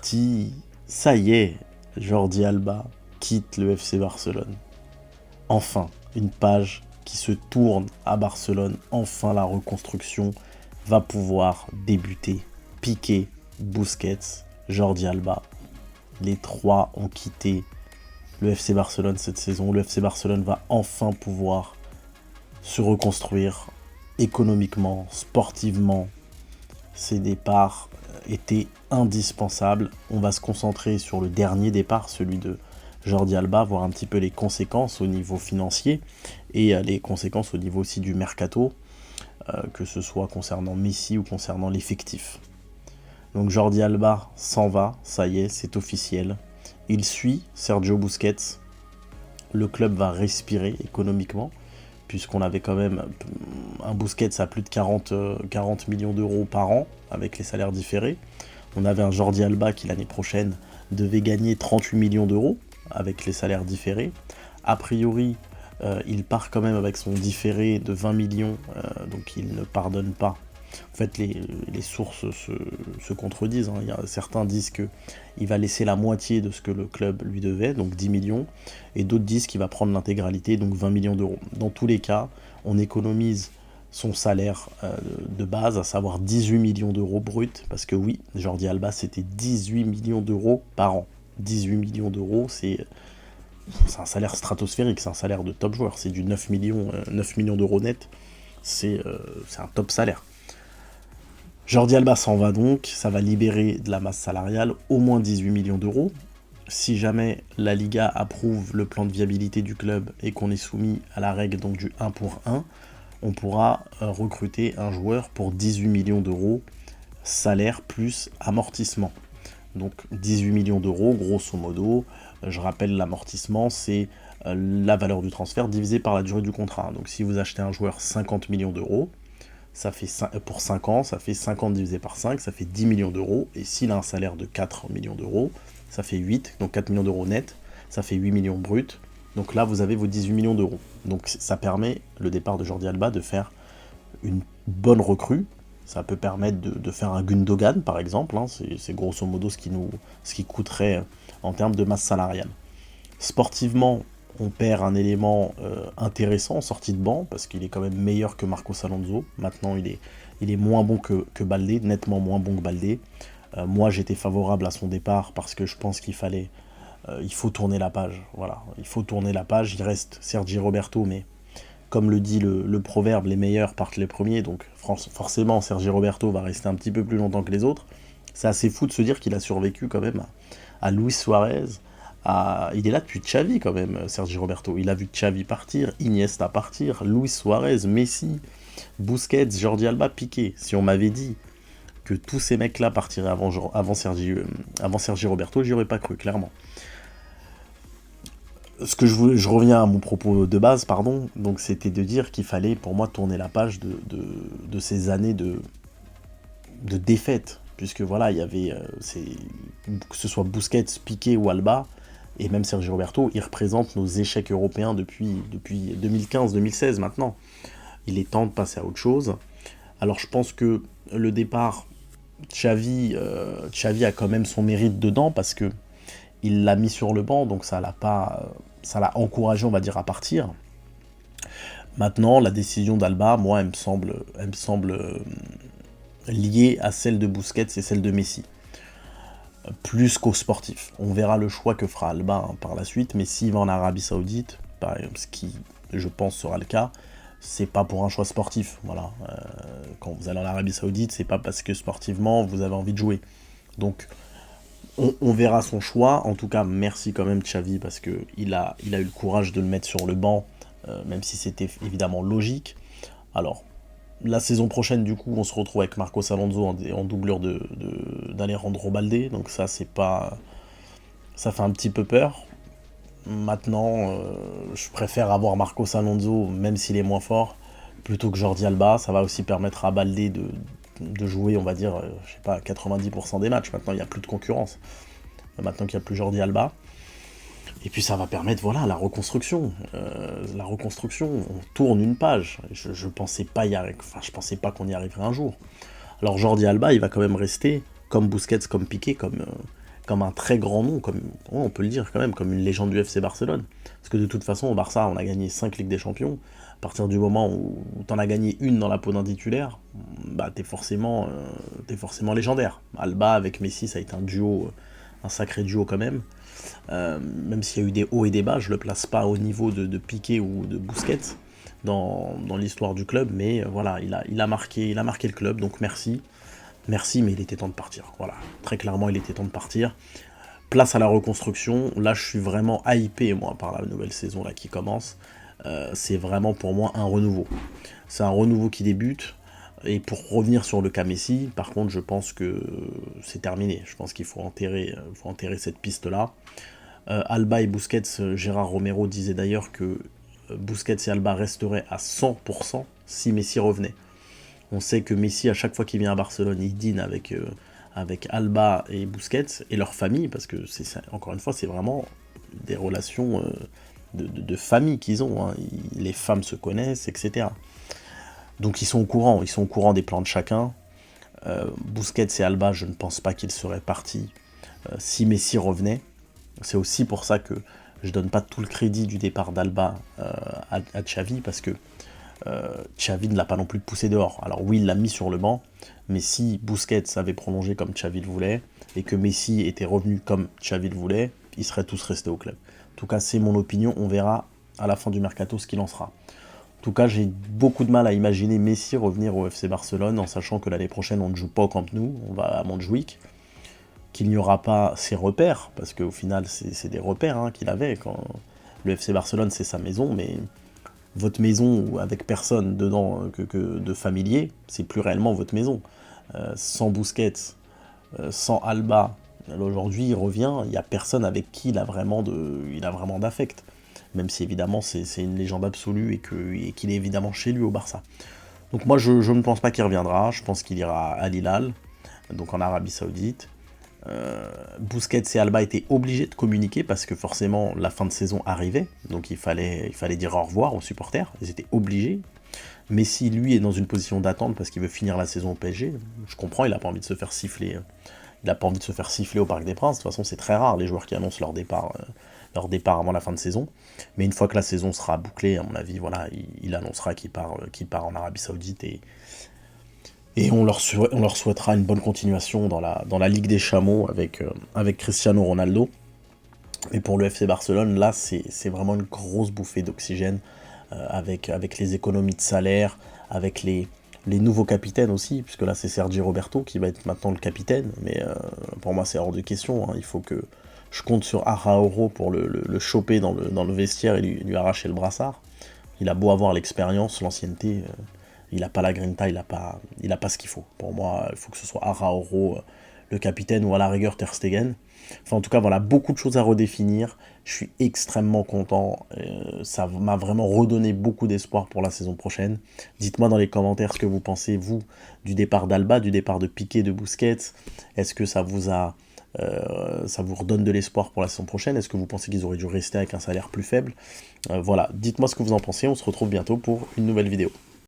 parti, ça y est, Jordi Alba quitte le FC Barcelone. Enfin, une page qui se tourne à Barcelone. Enfin, la reconstruction va pouvoir débuter. Piqué, Busquets, Jordi Alba. Les trois ont quitté le FC Barcelone cette saison. Le FC Barcelone va enfin pouvoir se reconstruire économiquement, sportivement. Ces départs étaient indispensables. On va se concentrer sur le dernier départ, celui de Jordi Alba, voir un petit peu les conséquences au niveau financier et les conséquences au niveau aussi du mercato, que ce soit concernant Messi ou concernant l'effectif. Donc Jordi Alba s'en va, ça y est, c'est officiel. Il suit Sergio Busquets. Le club va respirer économiquement, puisqu'on avait quand même un Busquets à plus de 40 millions d'euros par an, avec les salaires différés. On avait un Jordi Alba qui, l'année prochaine, devait gagner 38 millions d'euros, avec les salaires différés. A priori, il part quand même avec son différé de 20 millions, donc il ne pardonne pas. En fait, les sources se contredisent. Certains disent qu'il va laisser la moitié de ce que le club lui devait, donc 10 millions, et d'autres disent qu'il va prendre l'intégralité, donc 20 millions d'euros. Dans tous les cas, on économise son salaire de base, à savoir 18 millions d'euros brut, parce que oui, Jordi Alba, c'était 18 millions d'euros par an. 18 millions d'euros, c'est un salaire stratosphérique, c'est un salaire de top joueur, c'est du 9 millions d'euros net, c'est un top salaire. Jordi Alba s'en va donc, ça va libérer de la masse salariale, au moins 18 millions d'euros. Si jamais la Liga approuve le plan de viabilité du club et qu'on est soumis à la règle donc du 1 pour 1, on pourra recruter un joueur pour 18 millions d'euros, salaire plus amortissement. Donc 18 millions d'euros, grosso modo, je rappelle l'amortissement, c'est la valeur du transfert divisée par la durée du contrat. Donc si vous achetez un joueur 50 millions d'euros, ça fait pour 5 ans, ça fait 50 divisé par 5, ça fait 10 millions d'euros. Et s'il a un salaire de 4 millions d'euros, ça fait 8, donc 4 millions d'euros net, ça fait 8 millions bruts. Donc là, vous avez vos 18 millions d'euros. Donc ça permet, le départ de Jordi Alba, de faire une bonne recrue. Ça peut permettre de faire un Gundogan, par exemple. C'est grosso modo ce qui coûterait en termes de masse salariale. Sportivement, on perd un élément intéressant en sortie de banc, parce qu'il est quand même meilleur que Marcos Alonso. Maintenant, il est moins bon que Baldé, nettement moins bon que Baldé. Moi, j'étais favorable à son départ, parce que je pense il faut tourner la page. Voilà, il faut tourner la page. Il reste Sergi Roberto, mais comme le dit le proverbe, les meilleurs partent les premiers, donc forcément, Sergi Roberto va rester un petit peu plus longtemps que les autres. C'est assez fou de se dire qu'il a survécu quand même à Luis Suarez. Il est là depuis Xavi quand même, Sergi Roberto. Il a vu Xavi partir, Iniesta partir, Luis Suarez, Messi, Busquets, Jordi Alba, Piqué. Si on m'avait dit que tous ces mecs-là partiraient avant Sergi Roberto, j'y aurais pas cru, clairement. Je reviens à mon propos de base, pardon. Donc c'était de dire qu'il fallait pour moi tourner la page de ces années de défaite. Puisque voilà, il y avait, que ce soit Busquets, Piqué ou Alba, et même Sergi Roberto, ils représentent nos échecs européens depuis 2015-2016 maintenant. Il est temps de passer à autre chose. Alors je pense que le départ, Xavi a quand même son mérite dedans, parce que il l'a mis sur le banc, donc ça l'a encouragé, on va dire, à partir. Maintenant, la décision d'Alba, moi, elle me semble liée à celle de Busquets et celle de Messi. Plus qu'au sportif. On verra le choix que fera Alba par la suite, mais s'il va en Arabie Saoudite, par exemple, ce qui, je pense, sera le cas, c'est pas pour un choix sportif. Voilà. Quand vous allez en Arabie Saoudite, c'est pas parce que sportivement vous avez envie de jouer. Donc, on verra son choix. En tout cas, merci quand même Xavi, parce qu'il a eu le courage de le mettre sur le banc, même si c'était évidemment logique. Alors, la saison prochaine, du coup, on se retrouve avec Marcos Alonso en doublure d'Alejandro Baldé, donc ça fait un petit peu peur. Maintenant, je préfère avoir Marcos Alonso, même s'il est moins fort, plutôt que Jordi Alba. Ça va aussi permettre à Baldé de jouer, on va dire, je sais pas, 90% des matchs. Maintenant, il n'y a plus de concurrence. Maintenant qu'il n'y a plus Jordi Alba. Et puis ça va permettre, voilà, la reconstruction. On tourne une page. Je pensais pas qu'on y arriverait un jour. Alors Jordi Alba, il va quand même rester, comme Busquets, comme Piqué, comme comme un très grand nom, comme on peut le dire quand même, comme une légende du FC Barcelone. Parce que de toute façon, au Barça, on a gagné 5 Ligues des Champions. À partir du moment où t'en as gagné une dans la peau d'un titulaire, bah t'es forcément légendaire. Alba avec Messi, ça a été un duo, un sacré duo quand même. Même s'il y a eu des hauts et des bas, je le place pas au niveau de Piqué ou de Busquets dans l'histoire du club, mais voilà, il a marqué le club, donc merci. Merci, mais il était temps de partir. Voilà, très clairement, il était temps de partir. Place à la reconstruction. Là, je suis vraiment hypé, moi, par la nouvelle saison là qui commence. C'est vraiment pour moi un renouveau. C'est un renouveau qui débute. Et pour revenir sur le cas Messi, par contre, je pense que c'est terminé. Je pense qu'il faut enterrer cette piste-là. Alba et Busquets, Gérard Romero disait d'ailleurs que Busquets et Alba resteraient à 100% si Messi revenait. On sait que Messi, à chaque fois qu'il vient à Barcelone, il dîne avec Alba et Busquets et leur famille, parce que, encore une fois, c'est vraiment des relations de famille qu'ils ont. Hein. Les femmes se connaissent, etc. Donc ils sont au courant des plans de chacun. Busquets et Alba, je ne pense pas qu'ils seraient partis si Messi revenait. C'est aussi pour ça que je donne pas tout le crédit du départ d'Alba à Xavi, parce que Xavi ne l'a pas non plus poussé dehors. Alors oui, il l'a mis sur le banc, mais si Busquets avait prolongé comme Xavi le voulait, et que Messi était revenu comme Xavi le voulait, ils seraient tous restés au club. En tout cas, c'est mon opinion, on verra à la fin du mercato ce qu'il en sera. En tout cas, j'ai beaucoup de mal à imaginer Messi revenir au FC Barcelone, en sachant que l'année prochaine, on ne joue pas au Camp Nou, on va à Montjuïc, qu'il n'y aura pas ses repères, parce qu'au final, c'est des repères hein, qu'il avait. Quand le FC Barcelone, c'est sa maison, mais votre maison avec personne dedans que de familier, c'est plus réellement votre maison. Sans Busquets, sans Alba, aujourd'hui il revient, il n'y a personne avec qui il a vraiment d'affect. Même si évidemment c'est une légende absolue et qu'il est évidemment chez lui au Barça. Donc moi je ne pense pas qu'il reviendra, je pense qu'il ira à Al-Hilal, donc en Arabie Saoudite. Busquets et Alba étaient obligés de communiquer parce que forcément la fin de saison arrivait, donc il fallait dire au revoir aux supporters, ils étaient obligés. Messi lui est dans une position d'attente parce qu'il veut finir la saison au PSG, je comprends, il n'a pas envie de se faire siffler, au Parc des Princes. De toute façon c'est très rare les joueurs qui annoncent leur départ avant la fin de saison, mais une fois que la saison sera bouclée, à mon avis, voilà, il annoncera qu'il part en Arabie Saoudite et on leur souhaitera une bonne continuation dans la Ligue des Chameaux avec Cristiano Ronaldo. Mais pour le FC Barcelone, là, c'est vraiment une grosse bouffée d'oxygène avec les économies de salaire, avec les nouveaux capitaines aussi, puisque là, c'est Sergi Roberto qui va être maintenant le capitaine. Mais pour moi, c'est hors de question. Hein. Il faut que je compte sur Araujo pour le choper dans le vestiaire et lui arracher le brassard. Il a beau avoir l'expérience, l'ancienneté... il n'a pas la grinta, il n'a pas ce qu'il faut. Pour moi, il faut que ce soit Araujo, le capitaine, ou à la rigueur Ter Stegen. Enfin, en tout cas, voilà, beaucoup de choses à redéfinir. Je suis extrêmement content. Ça m'a vraiment redonné beaucoup d'espoir pour la saison prochaine. Dites-moi dans les commentaires ce que vous pensez, vous, du départ d'Alba, du départ de Piqué, de Busquets. Est-ce que ça vous redonne de l'espoir pour la saison prochaine? Est-ce que vous pensez qu'ils auraient dû rester avec un salaire plus faible? Voilà, dites-moi ce que vous en pensez. On se retrouve bientôt pour une nouvelle vidéo.